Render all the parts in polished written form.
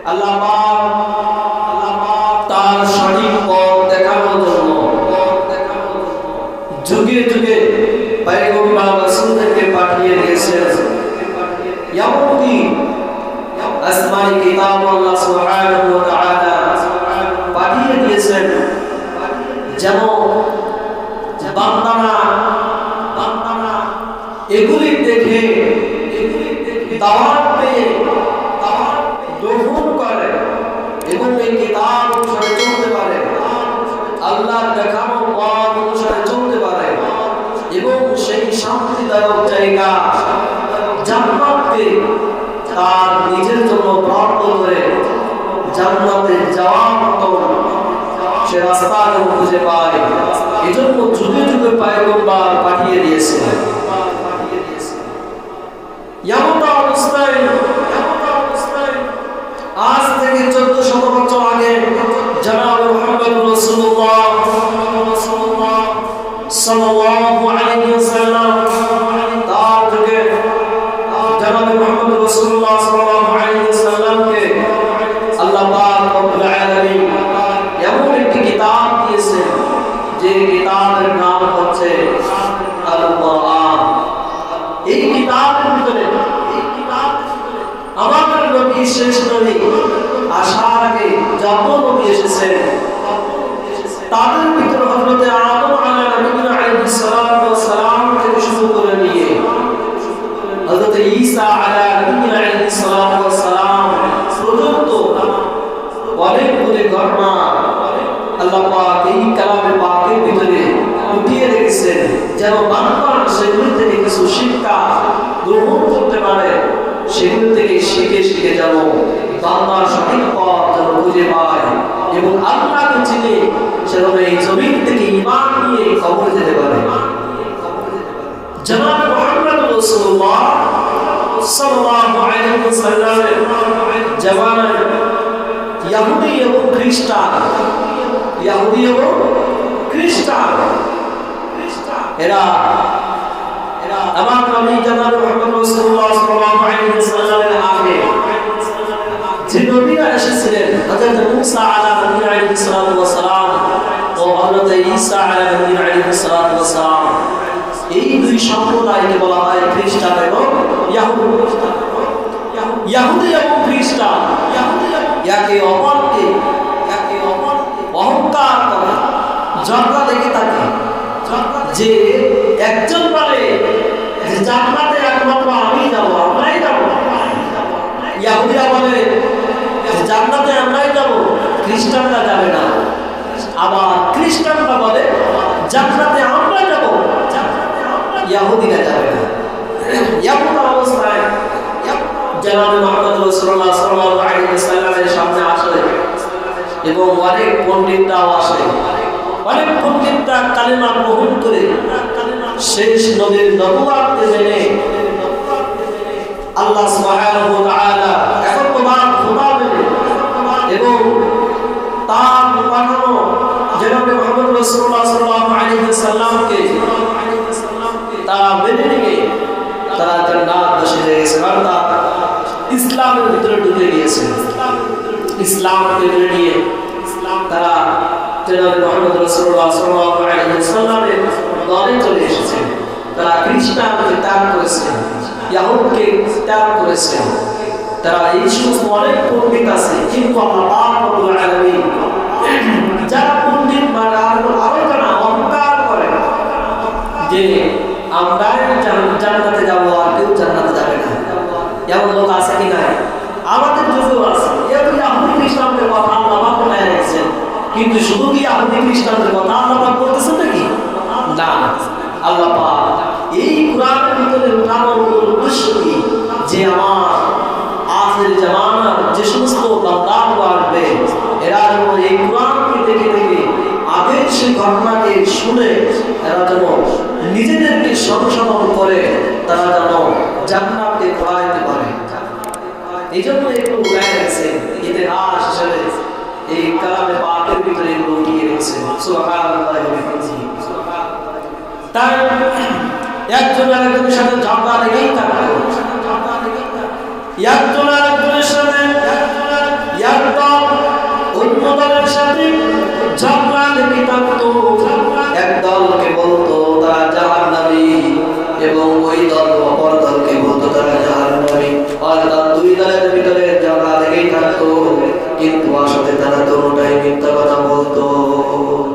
আল্লাহ পাক তার সঠিক পথ দেখানোর জন্য যুগে যুগে পয়গম্বর রাসূলদেরকে পাঠিয়ে দিয়েছেন। এমনকি আসমানি কিতাব আল্লাহ সুবহানাহু ওয়া তাআলা পাঠিয়ে দিয়েছেন যেন বান্দারা এগুলি দেখে দাওয়াত পেয়ে গ্রহণ করে এবং এই কিতাব অনুসারে চলতে পারে, আল্লাহর দেখানো পথ অনুসারে চলতে পারে এবং সেই শান্তিদায়ক জায়গা জান্নাতকে তার নিজের জন্য প্রাপ্ত করে জান্নাতে যাওয়ার মতো সে রাস্তা খুঁজে পায়। এজন্য যুগে যুগে পয়গম্বর পাঠিয়ে দিয়েছে। এমন অবস্থায় আজ থেকে 1400 বছর আগে জনাব মুহাম্মদ রাসূলুল্লাহ সাল্লাল্লাহু আলাইহি ওয়াসাল্লাম তার যুগে জনাব মুহাম্মদ রাসূলুল্লাহ সাল্লাল্লাহু আলাইহি ওয়াসাল্লামকে আল্লাহ পাক রব্বুল আলামিন এমন একটি কিতাব দিয়েছেন যে কিতাবের নাম হচ্ছে আল কোরআন। এই কিতাবের ভিতরে আমাদের নবী শেষ নবী আসার আগে যত নবী এসেছেন তাদের ভিতরে হযরত আদম আলাইহিস সালাম থেকে শুরু করে নিয়ে হযরত ঈসা আলাইহিস সালাম পর্যন্ত অনেকগুলি ঘটনা আল্লাহ পাক এই কালামে পাকের ভিতরে লুকিয়ে রেখেছেন যেন বান্দা সেগুলি থেকে কিছু শিক্ষা গ্রহণ করতে পারে, সেগুলি থেকে শিখে শিখে যেন বান্দার সঠিক পথ যেন খুঁজে পায় এবং আল্লাহকে চিনে সেজন্য এই জমিন থেকে ঈমান নিয়ে কবরে যেতে পারে। জনাব মুহাম্মদ রাসূলুল্লাহ সাল্লাল্লাহু আলাইহি ওয়াসাল্লামের জামানায় ইহুদি এবং খ্রিস্টান এরা আমার নবী জনাব মুহাম্মদ রাসূলুল্লাহ সাল্লাল্লাহু আলাইহি ওয়াসাল্লামের আগে যে নবীরা এসেছিলেন হযরত মূসা আলাইহিস সালাম ও হযরত ঈসা আলাইহিস সালাম, এই দুই সম্প্রদায়কে বলা হয় খ্রিস্টান এবং ইহুদি এবং খ্রিস্টান। একে অপরকে অহংকার করে, ঝগড়া লেগে থাকে যে একজন বলে যে জান্নাতে একমাত্র আমি যাব, আমরাই যাব, ইহুদিরা বলে যে জান্নাতে আমরাই যাব, খ্রিস্টানরা যাবে না। আবার খ্রিস্টানরা বলে জান্নাতে আমরা যাব, ইহুদিরা যাবে না। এমন অবস্থায় জনাব মুহাম্মদ রাসূলুল্লাহ সাল্লাল্লাহু আলাইহি ওয়াসাল্লামের সামনে আসে এবং অনেক পণ্ডিতরাও আসে। অনেক পণ্ডিতরা কালেমা গ্রহণ করে শেষ নবীর নবুওয়াতকে জেনে আল্লাহ সুবহানাহু ওয়া তাআলা একত্ববাদ খোদা মেনে এবং তার পাঠানো জনাব মুহাম্মদ রাসূলুল্লাহ সাল্লাল্লাহু আলাইহি ওয়াসাল্লামকে তারা মেনে নিয়ে তারা জান্নাতবাসী হয়ে গেছে। ইসলামের ভিতরে ঢুকে গিয়েছে। ইসলামকে মেনে নিয়ে তারা জনাব মুহাম্মদ রাসূলুল্লাহ সাল্লাল্লাহু আলাইহি ওয়াসাল্লামের দলে চলে এসেছে। তারা খ্রিস্টানকে ত্যাগ করেছে, ইহুদকে ত্যাগ করেছে। তারা এই সমস্ত অনেক পণ্ডিত আছে, কিন্তু আল্লাহ পাক রব্বুল আলামিন যারা পণ্ডিত মানে আরো যারা অহংকার করে যে আমরা জান্নাতে যাব আর কেউ জান্নাতে যাবে না, এমন লোক আছে কি নাই? আমাদের যুগেও আছে। ইহুদি খ্রিস্টানদের কথা আল্লাহ পাক বলে রেখেছেন, কিন্তু শুধু কি ইহুদি খ্রিস্টানদের কথা আল্লাহ পাক বলতেছেন নাকি? না, আল্লাহ পাক এই কোরআনের ভিতরে উঠানোর উদ্দেশ্য কি যে আমার আখির জামানার যে সমস্ত বান্দারা আসবে এরা যেন এই কোরআনকে দেখে দেখে আগের সেই ঘটনাকে শুনে এরা যেন নিজেদেরকে সংশোধন করে তারা যেন জান্নাতে পৌঁছাতে পারে। এই জন্য একটু উল্লেখ আছে ইতিহাস হিসেবে এই কালামে পাকের ভিতরে লুকিয়ে রয়েছে। সুবহানাল্লাহ ওয়া বিহামদিহি। তাই একজন আরেকজনের সাথে ঝগড়া লেগেই থাকে, একজন আরেকজনের সাথে কিন্তু আসলে তারা দুটোটাই মিথ্যা কথা বলতো।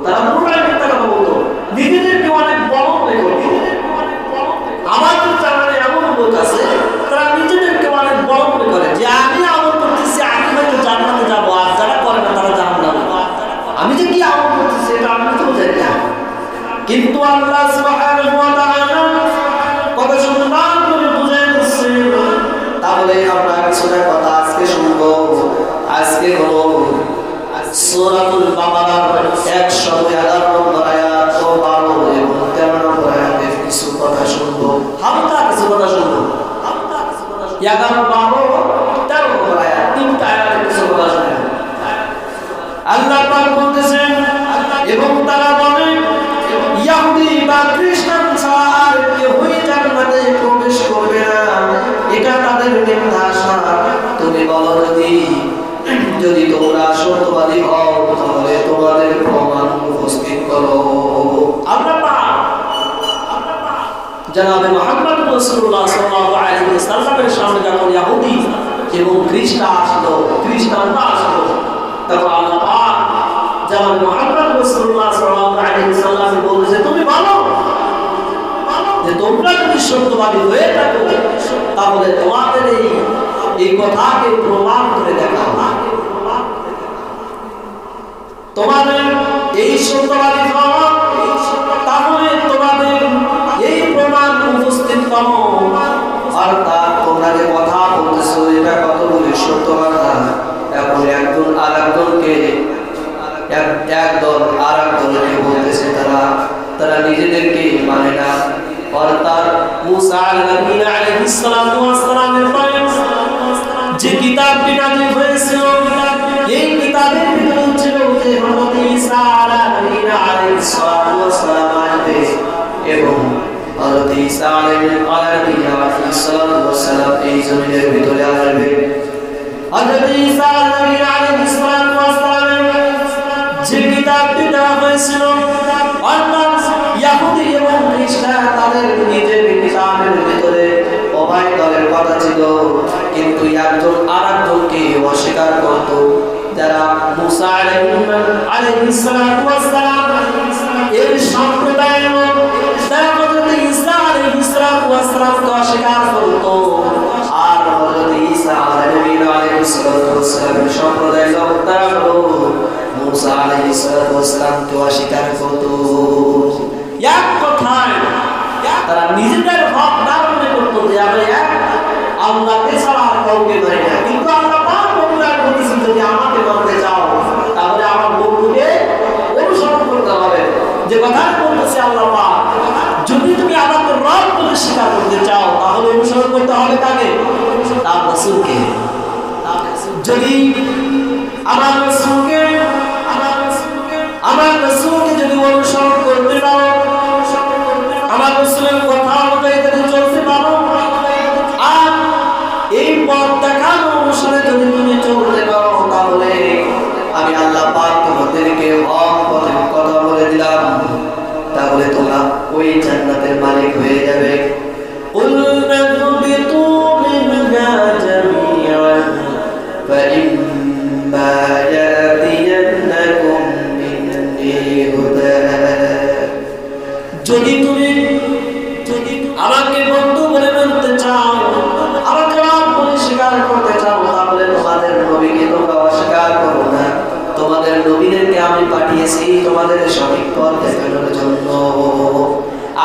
তারা দুটোটাই মিথ্যা কথা বলতো, নিজেদেরকে অনেক বড় মনে করতো। আমাদের জানানে এমন লোক আছে তারা নিজেদেরকে অনেক বড় মনে করে যে আমি আমল করতেছি, আমি হয়তো জান্নাতে যাবো, আর যারা করে না তারা জাহান্নামে। আমি যে কি আমল করতেছি এটা আমি তো জানি না, কিন্তু আল্লাহ সুবহানাহু ওয়া তাআলা কত সুন্দর করে বুঝিয়ে দিচ্ছেন। তাহলে আমরা কিছুটা কথা আজকে শুনবো। আজকে হলো সূরাতুল বাকারার 111 নম্বর আয়াত ও 12 এবং 13 নম্বর আয়াতের কিছু কথা শুনবো, হালকা কিছু কথা শুনবো। 11, 12, 13 নম্বর আয়াত, তিনটা আয়াতের কিছু কথা শুনবো। আল্লাহ পাক বলতেছেন, এবং তারা বলে ইহুদি বা খ্রিস্টান ছাড়া আর কেউই জান্নাতে প্রবেশ করবে না, এটা তাদের মিথ্যা আশা। তুমি বলো যদি তোমরা সত্যবাদী হও তাহলে তোমাদের প্রমাণ উপস্থিত করো। আল্লাহ পাক জনাবে মুহাম্মদ রাসূলুল্লাহ সাল্লাল্লাহু আলাইহি ওয়াসাল্লামের সামনে যখন ইহুদি এবং খ্রিস্টানরা আসলো তখন আল্লাহ পাক জনাবে মুহাম্মদ রাসূলুল্লাহ সাল্লাল্লাহু আলাইহি ওয়াসাল্লাম বলেছে, তুমি বলো যে তোমরা যদি সত্যবাদী হয়ে থাকো তাহলে তোমাদের এই কথাকে প্রমাণ করে দেখাও। তোমাদের এই সত্যবাদী হওয়া, তাহলে তোমাদের এই প্রমাণ উপস্থিত করো। অর্থাৎ তোমরা যে কথা বলতেছো এটা কতগুলি সত্য কথা। এখন একজন আর একজনকে, একদল আর একজনকে বলতেছে তারা নিজেদেরকে মানে না। অর্থাৎ মুসা আলাইহিস সালামের পরে যে কিতাবটি নাযিল হয়েছিল এই কিতাবের ভিতরে ছিল যে হযরত ঈসা আলাইহিস সালাম আসবে এবং হযরত ঈসা আলাইহিস সালাম এই জমিনের ভিতরে আসবে। হযরত ঈসা আলাইহিস সালামের যে কিতাবটি দেওয়া হয়েছিল অর্থাৎ ইহুদি এবং খ্রিস্টান তাদের নিজের কিতাবের ভিতরে উভয় দলের কথা ছিল, কিন্তু একজন আরেকজনকে অস্বীকার করত। যারা মুসা আলাইহিস সালাম এর সম্প্রদায়ের লোক, তারা হযরত ঈসা আলাইহিস সালামকে অস্বীকার করত, আর হযরত ঈসা আলাইহিস সালামের সম্প্রদায়ের লোক তারা হলো মুসা আলাইহিস সালামকে অস্বীকার করত। এক কথায় তারা নিজেদের হক ধারণে করতো যে আমি এক আল্লাহকে ছাড়া আর কাউকে মানি না, কিন্তু আল্লাহ পাক বলেছেন যদি আমাকে মানতে চাও তাহলে আমার বন্ধুকে অনুসরণ করতে হবে। যে কথা বলতেছে আল্লাহ পাক, যদি তুমি আমাকে রব বলে স্বীকার করতে চাও তাহলে অনুসরণ করতে হবে কাকে? তার রাসূলকে। যদি আমার রাসূলকে যদি অনুসরণ করতে পারো, আমার রাসূলের কথা অনুযায়ী যদি চলতে পারো, আর এই পথ দেখানো অনুসারে যদি তুমি চলতে পারো, তাহলে আমি আল্লাহ পাক তোমাদেরকে হক পথের কথা বলে দিলাম, তাহলে তোমরা ওই জান্নাতের মালিক হয়ে যাবে। যদি তুমি আমাকে বন্ধু বলে মানতে চাও, আমাকে রব বলে স্বীকার করতে চাও, তাহলে তোমাদের নবীকে তোমরা অস্বীকার করো না। তোমাদের নবীদেরকে আমি পাঠিয়েছি তোমাদের সঠিক পথ দেখানোর জন্য।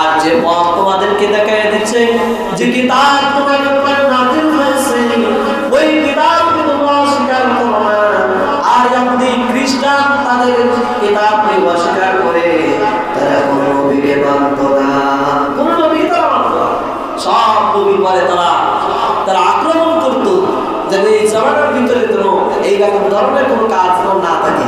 আর যে পথ তোমাদেরকে দেখায় দিচ্ছে, যে কিতাব তোমাদের উপরে নাযিল হয়েছে, ওই কিতাবকে তোমরা অস্বীকার করো না। আর ইহুদি খ্রিস্টান তাদের কিতাবকে অস্বীকার করে তারা কোনো নবীকে মানত না, কোনো নবীকে তারা মানত না। সব নবীর পরে তারা আক্রমণ করত, যাতে এই জামানার ভিতরে এইরকম ধরনের কোনো কাজ না থাকে।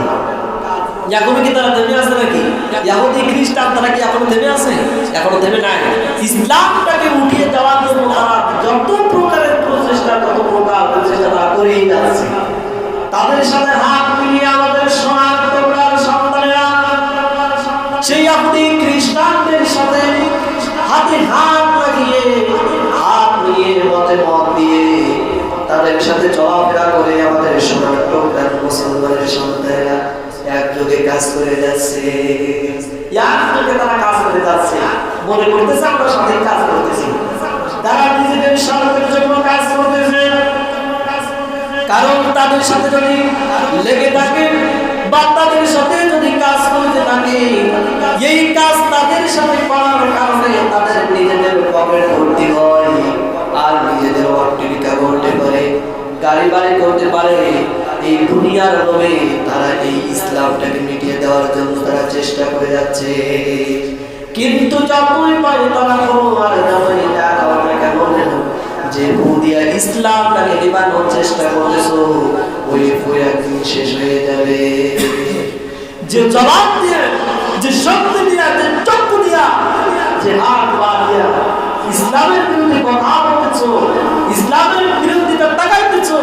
এখনো কি তারা থেমে আছে নাকি? ইহুদি খ্রিস্টান তারা কি এখনো থেমে আছে? এখনো থেমে নাই। ইসলামটাকে উঠিয়ে দেওয়ার জন্য তারা যত প্রকারের প্রচেষ্টা তারা করেই যাচ্ছে। তাদের সাথে হাত মিলিয়ে আমাদের সোনার টুকরার সন্তানেরা সেই ইহুদি খ্রিস্টানদের সাথে হাতে হাত লাগিয়ে হাত মিলিয়ে মতে মত দিয়ে তাদের সাথে চলাফেরা করে আমাদের সোনার টুকরা মুসলমানের সন্তানেরা একযোগে কাজ করে যাচ্ছে, একযোগে তারা কাজ করে যাচ্ছে, মনে করতেছে আমরা সাথে কাজ করতেছি। তারা নিজেদের স্বার্থের জন্য কাজ করতেছে, কারণ তাদের সাথে যদি লেগে থাকে বা তাদের সাথে যদি কাজ করতে থাকে, এই কাজ তাদের সাথে করার কারণে তাদের নিজেদের পকেট ভর্তি হয়, আর নিজেদের অট্টালিকা করতে পারে, গাড়ি বাড়ি করতে পারে। এই দুনিয়ার লোভে তারা এই ইসলামটাকে মিটিয়ে দেওয়ার জন্য তারা চেষ্টা করে যাচ্ছে। কিন্তু যতই পারে তারা আর যতই টাকা কেন যে বুদিয়া ইসলামটাকে নিবানোর চেষ্টা করেছো, ওই ফুল একদিন শেষ হয়ে যাবে। যে জবাব দিয়ে, যে শব্দ দিয়া, যে চক্ষু দিয়া, যে হাত পা দিয়া ইসলামের বিরুদ্ধে কথা বলতেছো, ইসলামের বিরুদ্ধিতা তাকাইতেছো,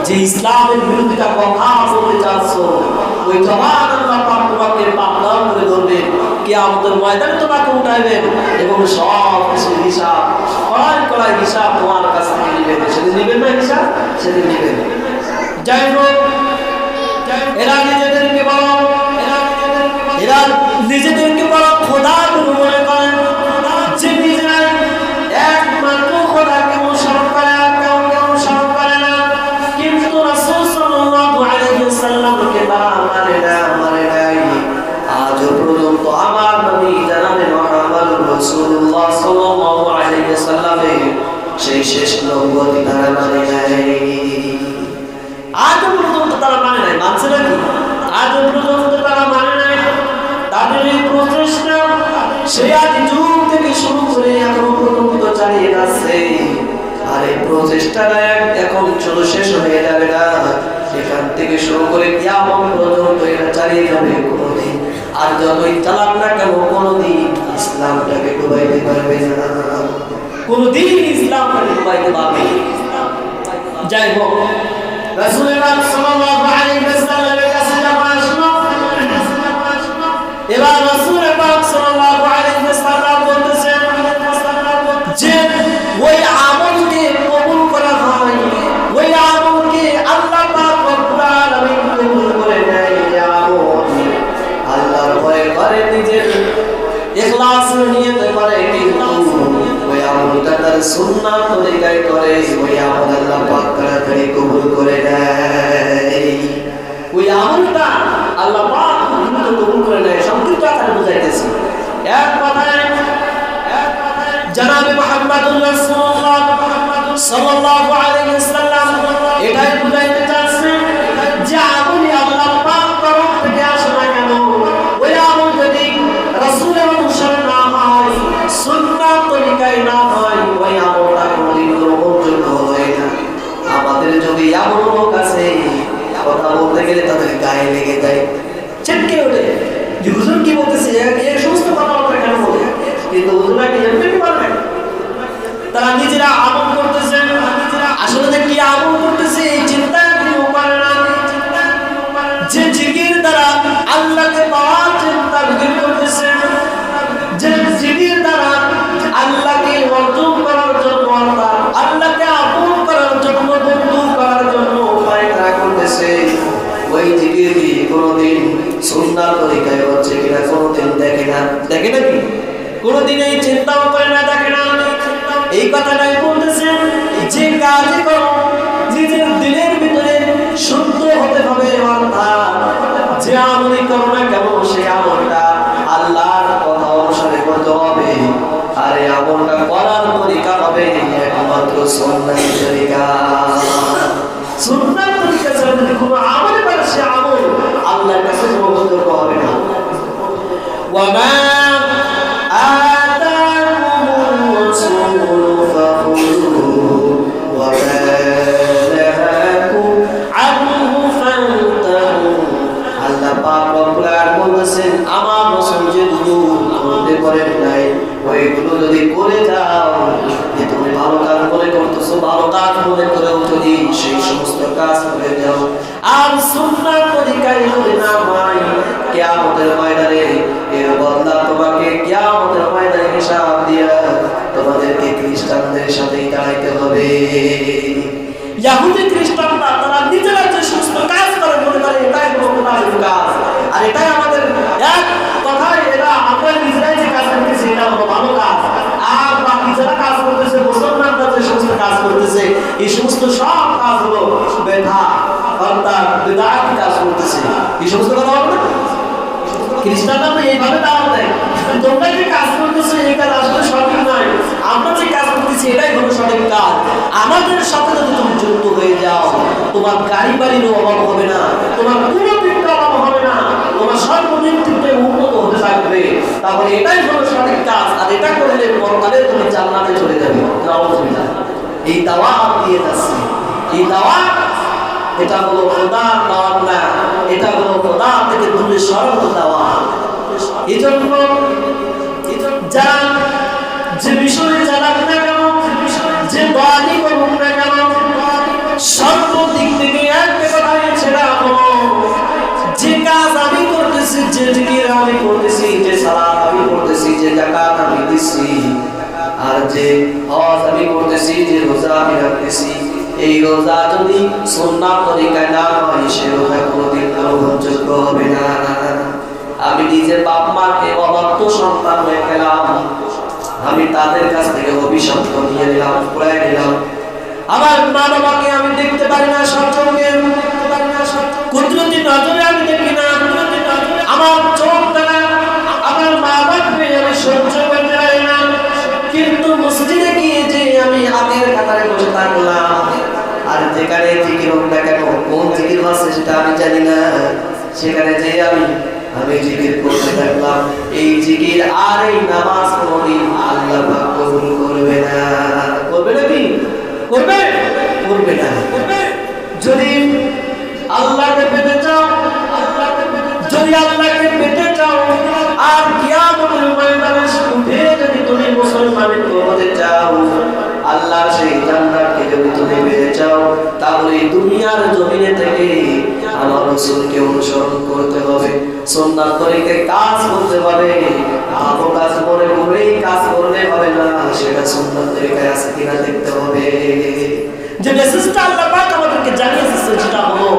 যে ইসলামের বিরুদ্ধিতা কথা বলতে চাচ্ছ, ওই জবাব আল্লাহ পাক তোমাকে পাকড়াও করে ধরবে, কিয়ামতের ময়দানে তোমাকে উঠাইবেন এবং সব কিছু হিসাব কড়াই হিসাব তোমার কাছ থেকে নেবেন। সেদিন নেবেন না হিসাব, সেদিন নেবেন। যাই হোক, এরা নিজেদেরকে বড় খোদা মনে করেন, যে নিজেরা একমাত্র খোদাকে অনুসরণ করে, আর কেউ অনুসরণ করে না। কিন্তু রাসূল সাল্লাল্লাহু আলাইহি ওয়াসাল্লামকে তারা মানে নাই। আজও পর্যন্ত আমার নবী জনাবে মুহাম্মদ রাসূলুল্লাহ সাল্লাল্লাহু আলাইহি ওয়াসাল্লামের সেই শেষ নবুয়তি তারা মানে নাই। আজও পর্যন্ত তারা মানে নাই। মানছে নাকি? আজও পর্যন্ত তারা মানে নাই। তাদের এই প্রচেষ্টা সেই আদি যুগ থেকে শুরু করে এখন পর্যন্ত চালিয়ে যাচ্ছে। আর এই প্রচেষ্টাটা এখন শুধু শেষ হয়ে যাবে না, সেখান থেকে শুরু করে কিয়ামত পর্যন্ত এটা চালিয়ে যাবে কোনোদিন। আর যতই চালাক না কেন কোনোদিন ইসলামটাকে ডুবাইতে পারবে না, কোনোদিন ইসলামটাকে ডুবাইতে পারবে। যাই হোক, রাসূল সাল্লাল্লাহু আলাইহি ওয়াসাল্লামের কাছে যখন আসলো, এবার রাসূল সাল্লাল্লাহু আলাইহি ওয়াসাল্লাম বলতেছেন যে ওই আমলকে কবুল করা হয়, ওই আমলকে আল্লাহ পাক রব্বুল আলামিন কবুল করে নেয়। আল্লাহর ভয়ে করে, নিজের ইখলাস নিয়তে করে, কিন্তু ওই আমলটা তার সুন্নাত তরিকায় করে, ওই আমল আল্লাহ পাক তাড়াতাড়ি কবুল করে নেয়। ওই আমলটা আল্লাহ পাক কবুল করে নেয়। সংক্ষিপ্ত আকারে বুঝাইতেছি। এক কথায় জনাবে মুহাম্মদুর রাসূলুল্লাহ সাল্লাল্লাহু আলাইহি ওয়াসাল্লাম এটাই বুঝাইতে চাচ্ছেন যে আমলই আল্লাহ পাক তরফ থেকে আসে না কেন, ওই আমল যদি রাসূলের অনুসরণ না হয়, সুন্নাত তরিকায় না হয়, ওই আমলটা কোনদিন গ্রহণযোগ্য হয় না। আমাদের যদি এমন লোক আছে কথা বলতে গেলে তাদের গায়ে লেগে যায়, চেটকে ওঠে যে হুজুর কি বলতেছে, এই সমস্ত কথাবার্তা কেন বলে, কিন্তু হুজুরা কি জানতে পারবেন? তারা নিজেরা আমল করতেছে, আসলে যে কি আমল করতেছে এই চিন্তা কেউ করে না। যে জিকির দ্বারা আল্লাহকে পাওয়ার চিন্তা করতেছে, যে জিকির দ্বারা আল্লাহকে অর্জন করার জন্য, আল্লাহকে আপন করার জন্য, বন্ধু করার জন্য উপায় তারা করতেছে, ওই জিকির কোনোদিন সুন্নাত তরিকায় হচ্ছে কিনা কোনোদিন দেখে না। দেখে নাকি? কোনোদিন এই চিন্তাও করে না, দেখে না। এই কথাটাই বলতেছেন যে কাজ করো নিজের দিলের ভিতরে শুদ্ধ হতে হবে, অর্থাৎ যে আমলই করো না কেন সেই আমলটা আল্লাহর কথা অনুসারে করতে হবে। আর এই আমলটা করার তরিকা হবে একমাত্র সুন্নাত তরিকা। সুন্নাত তরিকা ছাড়া যদি কোনো আমলে পারে সে আমল আল্লাহর কাছে গ্রহণযোগ্য হবে না। ওয়ামা আমার রাসূল যে করতে পারেন নাই, ওইগুলো যদি করে যাও, যে তুমি ভালো কাজ মনে করতেছো, ভালো কাজ মনে করেও যদি সেই সমস্ত কাজ করে যাও, আর সুন্নাত তরিকায় যদি না হয়, কিয়ামতের ময়দানে এর বদলা তোমাকে কিয়ামতের ময়দানে হিসাব দিয়া তোমাদেরকে খ্রিস্টানদের সাথেই দাঁড়াইতে হবে। ইহুদি খ্রিস্টানরা তারা নিজেরা যে সমস্ত কাজ করে মনে করে এটাই হলো মুনাফিক কাজ, আর এটাই আমাদের এক কথায় এরা আমরা নিজেরাই যে কাজ করতেছি এটা হলো ভালো কাজ। আর বাকি যারা কাজ করতেছে মুসলমানরা যে সমস্ত কাজ করতেছে এই সমস্ত সব কাজ হলো বেদা অর্থাৎ বিদআতি কাজ করতেছে। এই সমস্ত কথা হবে না, খ্রিস্টানরা তো এইভাবে দাওয়াত দেয় তোমরা যে কাজ করতেছো এই কাজ আসলে সঠিক নয়, আমরা যে কাজ করতেছি এটাই হলো সঠিক কাজ। আমাদের সাথে যদি তুমি যুক্ত হয়ে যাও তোমার গাড়ি বাড়িরও অভাব হবে না, তোমার কোনো দিকটা অভাব হবে না, তোমার সর্বদিক থেকে উন্নত হতে থাকবে। তাহলে এটাই হলো সঠিক কাজ, আর এটা করলে পরকালে তুমি জান্নাতে চলে যাবে। এই দাওয়াত দিয়ে যাচ্ছে, এই দাওয়াত এটা হলো খোদার দাওয়াত না, এটা হলো খোদা থেকে দূরে সরানোর দাওয়াত। এজন্য যারা যে বিষয়ে জানাক না কেন, যে দোয়ানি করুক না কেন, সর্বদিক থেকে একটা কথাই ছেড়া হলো যে কাজ আমি করতেছি, যে জিকির আমি করতেছি, যে সালাত আমি করতেছি, যে যাকাত আমি দিচ্ছি, আর যে হজ আমি করতেছি, যে রোজা আমি রাখতেছি, এই রোজা যদি সুন্নাত তরিকায় না হয় সে রোজা কোনোদিন গ্রহণযোগ্য হবে না। আমি নিজের বাপ মাকে অবাধ্য সন্তান হয়ে গেলাম, আমি তাদের কাছ থেকে অভিশপ্ত নিয়ে নিলাম, পুরাই নিলাম। আমার মা বাবাকে আমি দেখতে পারি না সচক্ষে, কুদরতি নজরে আমি দেখি না, আমার চোখ দ্বারা আমার মা বাবাকে আমি সহ্য করতে পারি না, কিন্তু মসজিদে গিয়ে যে আমি আগের কাতারে বসে থাকলাম, আর যেখানে জিকির হোক না কেন, কোন জিকির হচ্ছে সেটা আমি জানি না, সেখানে যে আমি জিকির করতে থাকলাম। এই জিকির আর এই নামাজ কোনদিন আল্লাহ পাক কবুল করবে না। করবে নাকি? করবে? করবে না। যদি আল্লাহকে পেতে চাও, যদি আল্লাহকে পেতে চাও, আর কিয়ামতের ময়দানে উঠে যদি তুমি মুসলমানের হতে চাও, আল্লাহর সেই জান্নাতকে যদি তুমি পেতে চাও, তাহলে দুনিয়ার জমিনে থেকে আমার রাসূলকে অনুসরণ করতে হবে, সুন্নাত তরিকায় কাজ করতে হবে। ভালো কাজ করে করেই কাজ করলে হবে না, সেটা সুন্নাত তরিকায় আছে কিনা দেখতে হবে। যে মেসেজটা আল্লাহ পাক আমাদেরকে জানিয়েছে সেটা হলো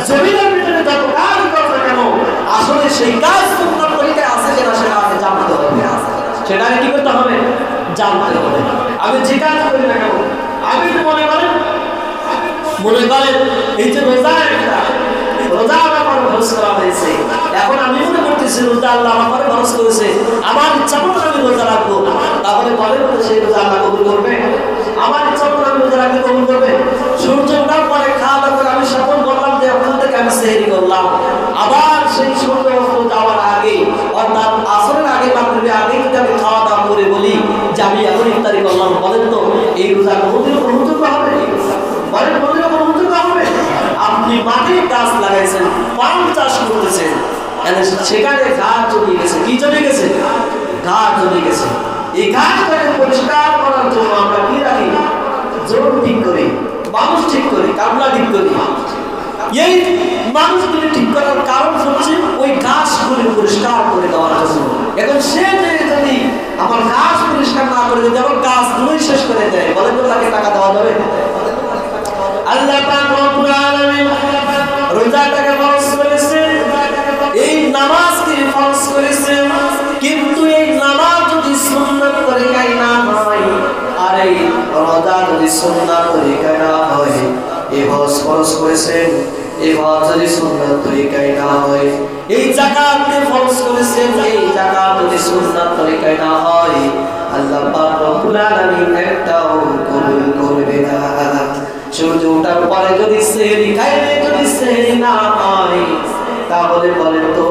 জমিনের ভিতরে যত কাজ করবে কেন আসলে সেই কাজ সুন্নাত তরিকায় আছে কিনা সেটা আগে জানতে হবে, সেটা কি করতে হবে? জানতে হবে। আমি যে কাজ করি না কেন, আমি মনে করেন এই যে রোজা, রোজা আমার খরচ করা হয়েছে, এখন আমি মনে করতেছি রোজা আল্লাহ আমার খরচ করেছে, আমার ইচ্ছা মতো আমি রোজা রাখবো, তাহলে বলেন সেই রোজা আল্লাহ কবুল করবে? আমার ইচ্ছা মতো আমি রোজা রাখলে কবুল করবে? সূর্য ওঠার পরে খাওয়া দাওয়া করে আমি শপথ করলাম যে এখন থেকে আমি সেহরি করলাম, আবার সেই সূর্য অস্ত যাওয়ার আগে অর্থাৎ আসরের আগে মাগরিবের আগে যদি আমি খাওয়া দাওয়া করে বলি যে আমি এখন ইফতারি করলাম, বলেন তো এই রোজা কোনদিন গ্রহণযোগ্য হবে? বলেন কোনদিন গ্রহণযোগ্য হবে? আপনি মাঠে গাছ লাগাইছেন, পান চাষ করতেছেন, সেখানে ঘাস জমিয়ে গেছে, কি জমিয়ে গেছে? ঘাস জমিয়ে গেছে। এই ঘাসটাকে পরিষ্কার করার জন্য আমরা কি রাখি? জোর ঠিক করি, মানুষ ঠিক করি, কামলা ঠিক করি। এই মানুষগুলি ঠিক করার কারণ হচ্ছে ওই ঘাসগুলি পরিষ্কার করে দেওয়ার জন্য। এখন সে যদি আমার ঘাস পরিষ্কার না করে যদি আমার গাছগুলোই শেষ করে দেয়, বলেন তো তাকে টাকা দেওয়া যাবে? আল্লাহ পাক রব্বুল আলামিন রোজাটাকে ফরজ করেছেন, এই নামাজকে ফরজ করেছেন, কিন্তু এই নামাজ যদি সুন্নাত তরিকায় না হয়, আর এই রোজা যদি সুন্নাত তরিকায় না হয়, এই হজ ফরজ করেছেন, এই হজ যদি সুন্নাত তরিকায় না হয়, এই যাকাতকে ফরজ করেছেন, এই যাকাত যদি সুন্নাত তরিকায় না হয়, আল্লাহ পাক রব্বুল আলামিন একটাও কবুল করবে না। সূর্য ওঠার পরে যদি সেহরি খাইলে যদি সেহরি না হয়, তাহলে বলেন তো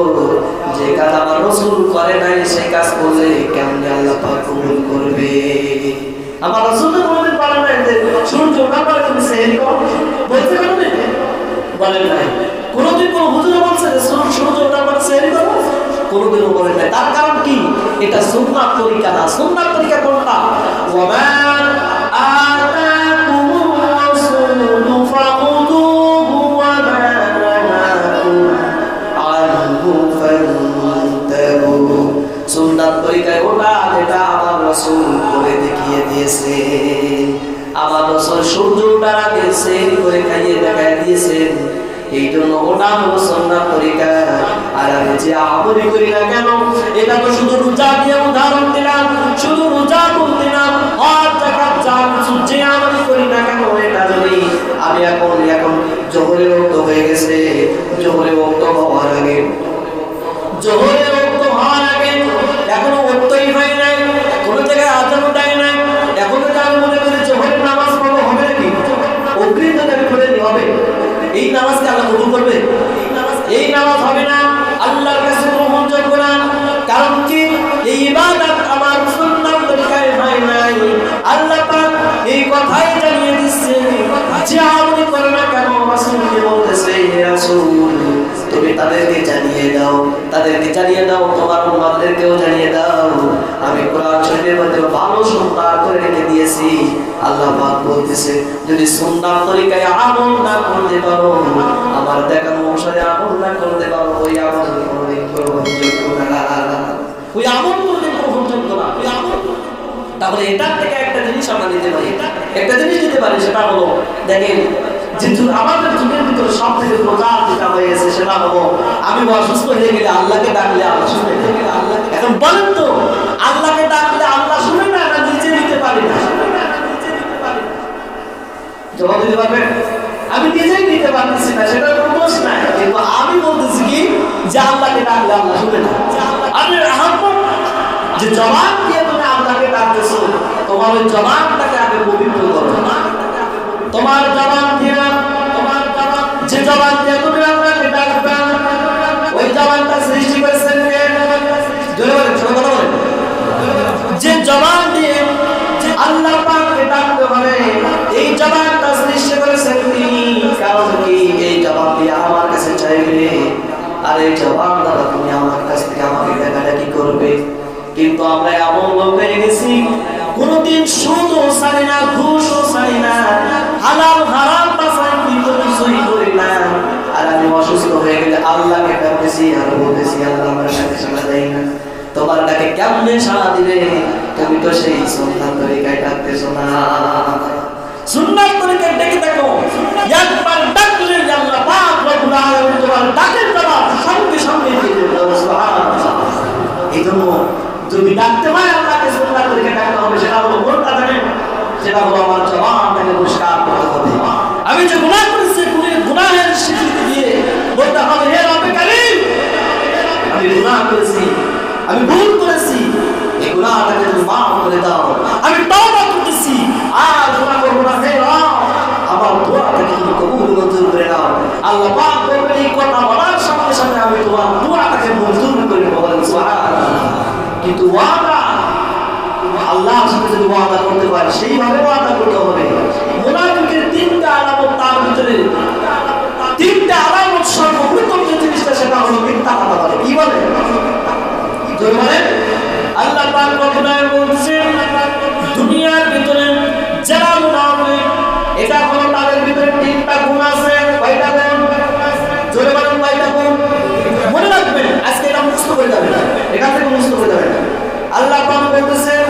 যে কাজ আমার রাসূল করে নাই সেই কাজ করলে কেমনে আল্লাহ পাক কবুল করবে? আমার রাসূল বলেন পারে না যে সূর্য ওঠার পরে তুমি সেহরি করো, বলতে পারো না? বলেন নাই। কোনদিন কোন হুজুর বলছে যে সূর্য ওঠার পরে সেহরি করো? কোনদিনও বলেন নাই। তার কারণ কি? এটা সুন্নাত তরিকা না। সুন্নাত তরিকা কোনটা? ওয়া সুন্নাত তরিকায় ওটা যেটা আমার রাসূল করে দেখিয়ে দিয়েছে। আমার রাসূল সূর্য ওঠার আগে সেহরি খাইয়ে দেখা দিয়েছেন। এই জন্য ওটা হলো সুন্নাত তরিকা। আর আমি যে আমলি করি না কেন, এটা তো শুধু রোজা দিয়ে উদাহরণ দিলাম, শুধু রোজা বলতে না, হজ যাকাত যা কিছু যে আমলি করি না কেন, এটা যদি আমি এখন জোহরের ওয়াক্ত হয়ে গেছে, জোহরের ওয়াক্ত হওয়ার আগে এখনো ওয়াক্তই হয় নাই, কোনো জায়গায় আজানও দেয় নাই, এখন যদি আমি মনে করি জোহরের নামাজ পড়বো, হবে নাকি? অগ্রিম আমি করে হবে, এই নামাজকে আল্লাহ কবুল করবে? এই নামাজ হবে না, আল্লাহর কাছে গ্রহণযোগ্য না। কারণ কি? এই ইবাদত আমার সুন্নাত তরিকায় হয় নাই। আল্লাহ পাক এই কথাই জানিয়ে দিচ্ছে যে আমল করে না কেন, রাসূলকে বলতেছে, হে রাসূল তুমি তাদেরকে জানিয়ে দাও, তোমার উম্মতদেরকেও জানিয়ে দাও, আমি কোরআন শরীফের মধ্যে ভালো সুন্নাত করে রেখে দিয়েছি। আল্লাহ পাক বলতেছে, যদি সুন্নাত তরিকায় আমল না করতে পারো, আমার দেখানো অনুসারে আমল না করতে পারো, ওই আমল কোনদিন গ্রহণযোগ্য না, ওই আমল কোনদিন গ্রহণযোগ্য না। তাহলে এটার থেকে একটা জিনিস আমরা নিতে পারি, সেটা হলো, দেখেন যে আমাদের যুগের ভিতরে সব থেকে প্রধান যেটা হয়েছে সেটা হলো, আমি অসুস্থ হয়ে গেলে আল্লাহকে ডাকলে আল্লাহ শুনে। এখন বলেন তো, আল্লাহকে ডাকলে আল্লাহ শুনে না, নিজে নিতে পারি না? জবাব দিতে পারবেন? আমি নিজেই নিতে পারতেছি না, সেটা কোনো দোষ নাই, কিন্তু আমি বলতেছি কি যে আল্লাহকে ডাকলে আল্লাহ শুনে না। আমি যে জবাব দিয়ে তুমি আল্লাহকে ডাকতেছো, তোমার ওই জবাবটাকে আগে পবিত্র করো। তোমার জবাব দিয়ে, যে জবাব দিয়ে তুমি আল্লাহকে ডাকবে, ওই জবাবটা সৃষ্টি করেছেন কে? জোরে বলেন, সবাই কথা বলেন। যে জবাব দিয়ে আল্লাহ পাককে ডাকতে হবে, এই জবাবটা সৃষ্টি করেছেন তিনি। কারণ কি? এই জবাব দিয়ে আমার কাছে চাইবে, আর এই জবাব দ্বারা তুমি আমার কাছ থেকে আমাকে ডাকাডাকি করবে। কিন্তু আমরা এমন লোক হয়ে গেছি, কোনদিন সুদও ছাড়ি না, ঘুষও ছাড়ি না, হালাল হারাম বাছাই কিছুই করি না। আর আমি অসুস্থ হয়ে গেলে আল্লাহকে ডাকতেছি আর বলতেছি, আল্লাহ আমার সাথে সাড়া দেয় না, তোমার ডাকে কেমনে সাড়া দিবে? তুমি তো সেই সুন্নাত তরিকায় ডাকতেছো না। সুন্নাত তরিকায় ডেকে দেখো, একবার ডাকলে আল্লাহ পাক রব্বুল আলামিন তোমার ডাকের জবাব সঙ্গে সঙ্গে দিয়ে দেন। সুবহানাল্লাহ। এইজন্য যদি ডাকতে হয় আল্লাহকে সুন্নাত তরিকায় ডাকতে হবে, সেটা হলো কোনটা জানেন? সেটা হলো আমার জবানটাকে পরিষ্কার করতে হবে। আমি যে গুনাহ করেছি, গুনাহের স্বীকৃতি দিয়ে বলতে হবে, হে রব্বে কারীম, আমি গুনাহ করেছি, আমি ভুল করেছি, এই গুনাহটাকে তুমি মাফ করে দাও, আমি তওবা করতেছি, আর গুনাহ করব না, হে রব আমার দোয়াটাকে তুমি কবুল মঞ্জুর করে নাও। আল্লাহ পাক বলবেন, এই কথা বলার সঙ্গে সঙ্গে আমি তোমার দোয়াটাকে মঞ্জুর করে বলেন সুবহানাল্লাহ। কিন্তু ওয়াদা, আল্লাহর সাথে যদি ওয়াদা করতে পারে সেইভাবে ওয়াদা করতে হবে। মুনাফিকের তিনটা আলামত, তার ভিতরে তিনটা আলামত সর্বপ্রথম যে জিনিসটা সেটা হলো মিথ্যা কথা বলে। কি বলে? জোরে বলেন। আল্লাহ পাক বলছেন, দুনিয়ার ভিতরে যারা মুনাফিক, এটা হলো তাদের ভিতরে তিনটা গুণ আছে। কয়টা গুণ? জোরে বলেন, কয়টা গুণ? মনে রাখবেন, আজকে এটা মুখস্থ করে যাবেন, এখান থেকে মুখস্থ করে যাবেন। আল্লাহ পাক বলতেছেন,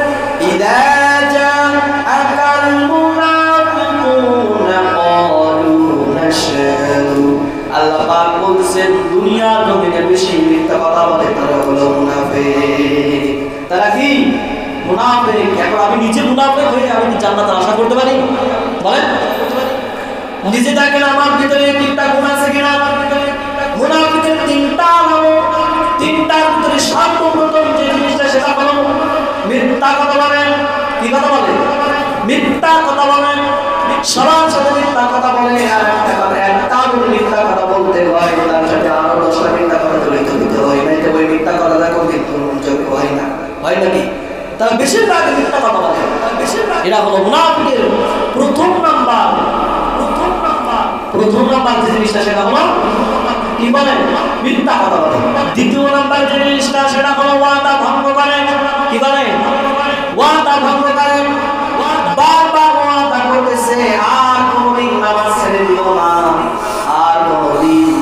ইদা জাআকাল মুনাফিকুনা ক্বালু নাশহাদু। আল্লাহ পাক বলতেছেন, দুনিয়ার জমিনে বেশি মিথ্যা কথা বলে তারা হলো মুনাফিক। তারা কি? মুনাফিক। এখন আমি নিজে মুনাফিক হয়ে আমি কি জান্নাতের আশা করতে পারি? বলেন, নিজে দেখেন আমার ভিতরে তিনটা গুণ আছে কিনা? মুনাফিকের তিনটা আলামত, তিনটার ভিতরে সর্বপ্রথম যে জিনিসটা সেটা হলো মিথ্যা কথা বলেন। কি কথা বলে? মিথ্যা কথা বলেন। সবার সাথে মিথ্যা কথা বলে, আর একটা মিথ্যা কথা বলতে হয়, তার সাথে আরো 10টা মিথ্যা কথা জড়িত হতে হয়, নাই তো ওই মিথ্যা কথাটা কোনদিন গ্রহণযোগ্য হয় না। হয় নাকি? তারা বেশিরভাগ মিথ্যা কথা বলে। এটা হলো মুনাফিকের প্রথম নাম্বার যে জিনিসটা সেটা হলো কি বলেন? মিথ্যা কথা বলে। দ্বিতীয় নাম্বার যে জিনিসটা সেটা হলো ওয়াদা ভঙ্গ করে। কি বলে? ওয়াদা ভঙ্গ করে। বারবার ওয়াদা করতেছে, আর কোনদিন নামাজ ছেড়ে দিব না, আর কোনদিন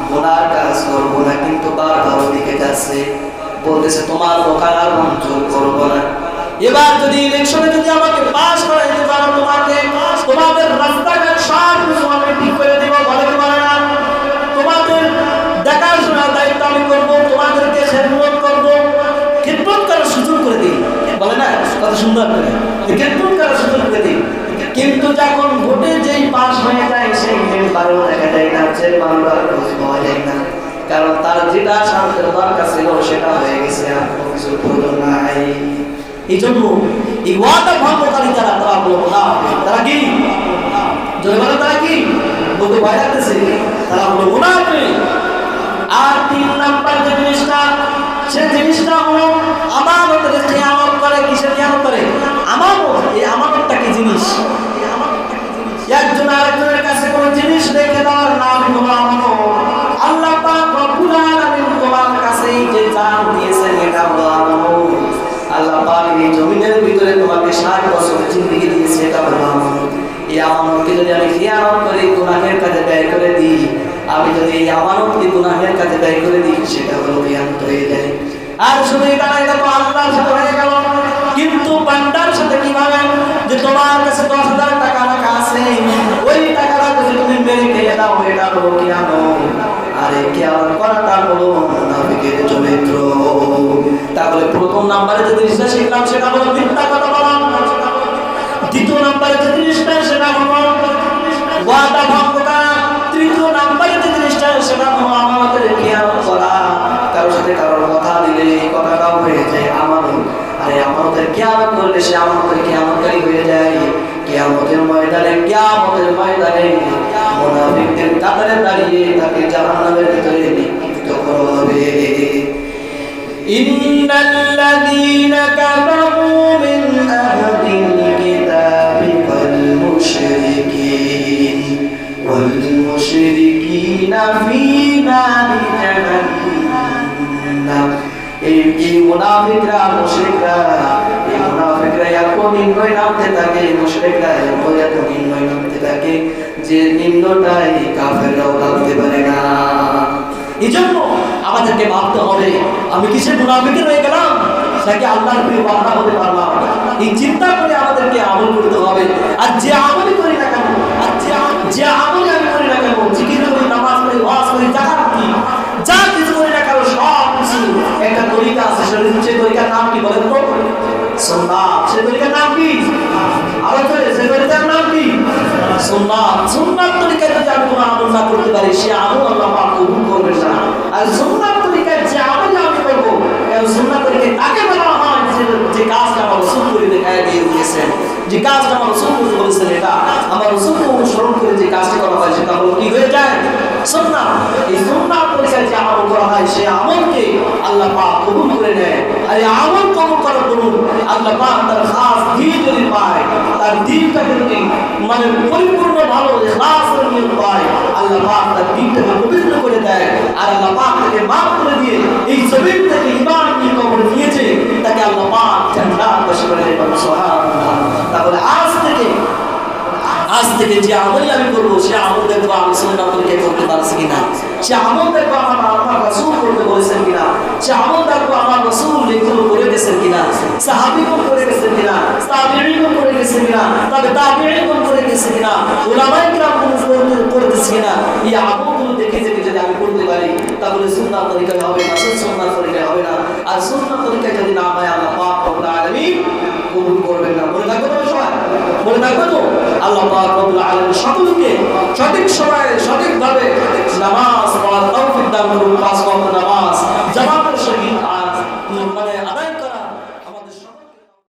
গুনার কাজ করব না, কিন্তু বারবার ওদিকে যাচ্ছে, বলতেছে তোমার দোকান আর মঞ্জুর করবো না। এবার যদি ইলেকশনে যদি আমাকে পাস করাইতে পারো, তোমাদের রাস্তাঘাট সব কিছু আমি ঠিক সুন্দর করে কেন্দ্র করার সুযোগ করে দিই। কিন্তু যখন ভোটে যেই পাস হয়ে যায় সেই মেম্বারও দেখা যায় না, সেই মেম্বার খোঁজ পাওয়া যায় না, কারণ তার যেটা শান্তির দরকার ছিল সেটা হয়ে গেছে, আর কোনো কিছু প্রয়োজন নাই। এই জন্য এই ওয়াদা ভঙ্গকারী যারা তারা হলো মুনাফিক। তারা কি জোরে বলে, তারা কি বলতে ভয় লাগতেছে, তারা হলো মুনাফিক। আর 3 নাম্বার যে জিনিসটা, সে জিনিসটা হলো আমানতের খেয়ানত করে। কিসের খেয়ানত করে? আমানত। এই আমানতটা কি জিনিস? একজন আরেকজনের কাছে কোনো জিনিস রেখে দেওয়ার নাম হলো আমানত। আল্লাহ পাক রব্বুল আলামিন তোমার কাছে যে জান দিয়েছেন এটা হলো আমানত। আল্লাহ পাক এই জমিনের ভিতরে তোমাকে 60 বছর জিন্দেগি দিয়েছে, এটা হলো আমানত। এই আমানতকে যদি আমি খেয়ানত করে গুনাহের কাজে ব্যয় করে দিই, আমি যদি এই আমানতকে গুনাহের কাজে ব্যয় করে দিই, সেটা হলো খেয়ানত হয়ে যায়। আর শুধু এটা না, এটা তো আল্লাহর সাথে হয়ে গেল। কিন্তু বান্দার সাথে কিভাবে? যে তোমার কাছে 10,000 টাকা রাখা আছে, ওই টাকাটা যদি তুমি মেরে খেয়ে দাও, এটা হলো খেয়ানত। আর এই খেয়ানত করাটা হলো মুনাফিকের চরিত্র। তাহলে প্রথম নাম্বারে যে জিনিসটা শিখলাম সেটা হলো মিথ্যা কথা বলা। দ্বিতীয় নাম্বারে যে জিনিসটা সেটা হলো ওয়াদা ভঙ্গ করা। তৃতীয় নাম্বারে যে জিনিসটা সেটা হলো আমাদের খেয়ানত করা। কারোর সাথে কারোর কথা দিলে এই কথাটাও হয়ে যায় আমানত। আর এই আমানতের খেয়ানত করলে সে আমানতের খেয়ানতকারী হয়ে যায়। কিয়ামতের ময়দানে মুনাফিকদের কাতারে দাঁড়িয়ে তাকে জাহান্নামের ভিতরে নিক্ষিপ্ত করা হবে। ইন্নাল্লাযীনা কাফারু মিন আহলিল কিতাবি ওয়াল মুশরিকিনা ফী নারি জাহান্নাম। এই মুনাফিকরা, মুশরিকরা, এই মুনাফিকরা এত নিম্নই নামতে থাকে, মুশরিকরা এত নিম্নই নামতে থাকে যে নিম্নটাই কাফেররাও নামতে পারে না। এই জন্য আমাদেরকে ভাবতে হবে, আমি কিসের মুনাফিক হয়ে গেলাম নাকি আল্লাহর প্রিয় বান্দা হতে পারলাম? এই চিন্তা করে আমাদেরকে আমল করতে হবে। আর যে আমলই করি না কেন, যে আমলই আমি করি না কেন, জিকির করি, নামাজ পড়ি, ওয়াজ করি, যাকাত দিই, যা কিছু করি না কেন, সব কিছু একটা তরিকা আছে। সেই তরিকার নাম কি বলেন তো? সুন্নাত। সেই তরিকার নাম কি? আরো জোরে, সেই তরিকার নাম কি? সুন্নাত। সুন্নাত তরিকায় যদি আমি কোনো আমল না করতে পারি, সে আমল আল্লাহ পাক কবুল করবেন না। আর সুন্নাত তরিকায় যে আমল আমি করবো, এই সুন্নাত তরিকায় তাকে বলা হয় যে কাজটা আমার রাসূল করে দেখায় দিয়ে দিয়েছেন, যে কাজটা আমার রাসূল করে বলেছেন, এটা আমার রাসূলকে অনুসরণ করে যে কাজটা করা হয় সেটা হলো কি হয়ে যায়? সুন্নাত। এই সুন্নাত তরিকায় যে আমল করা হয় সে আমলকে আল্লাহ পাক কবুল করে নেয়। আর এই আমল কবুল করার জন্য আল্লাহ পাক তার খাস দিন যদি পায়, তার দিনটাকে যদি মানে পরিপূর্ণ ভালো ইখলাসের নিয়ত পায়, আল্লাহ পাক তার দিনটাকে পবিত্র করে দেয়। আর আল্লাহ পাক তাকে মাফ করে দিয়ে এই জমিন থেকে ঈমান নিয়ে কবর নিয়েছে, তাকে আল্লাহ পাক জান্নাত বাসী করে দেবেন। সুবহানাল্লাহ। তাহলে আজ থেকে যে আমলই আমি করবো, সে আমল দেখবো আমি সুন্নাত তরিকায় করতে পারছি কিনা, সে আমল দেখবো আমার রাসূল করতে বলেছেন কিনা, সে আমল দেখবো আমার রাসূল এগুলো করে গেছেন কিনা, সাহাবীগণ করে গেছেন কিনা, তাবিঈগণ করে গেছেন কিনা, তবে তাবিঈগণ করে গেছেন কিনা, উলামায়ে কিরাম করতেছে কিনা। এই আমলগুলো দেখে যদি আমি করতে পারি, তাহলে সুন্নাত তরিকায় হবে না, সুন্নাত তরিকায় হবে না। আর সুন্নাত তরিকায় যদি না হয়, আল্লাহ পাক রব্বুল আলামিন কবুল করবেন না। মনে থাকবে তো সবাই, মনে থাকবে তো? আল্লাহ পাক রব্বুল আলামিন সকলকে সঠিক সময়ে সঠিকভাবে নামাজ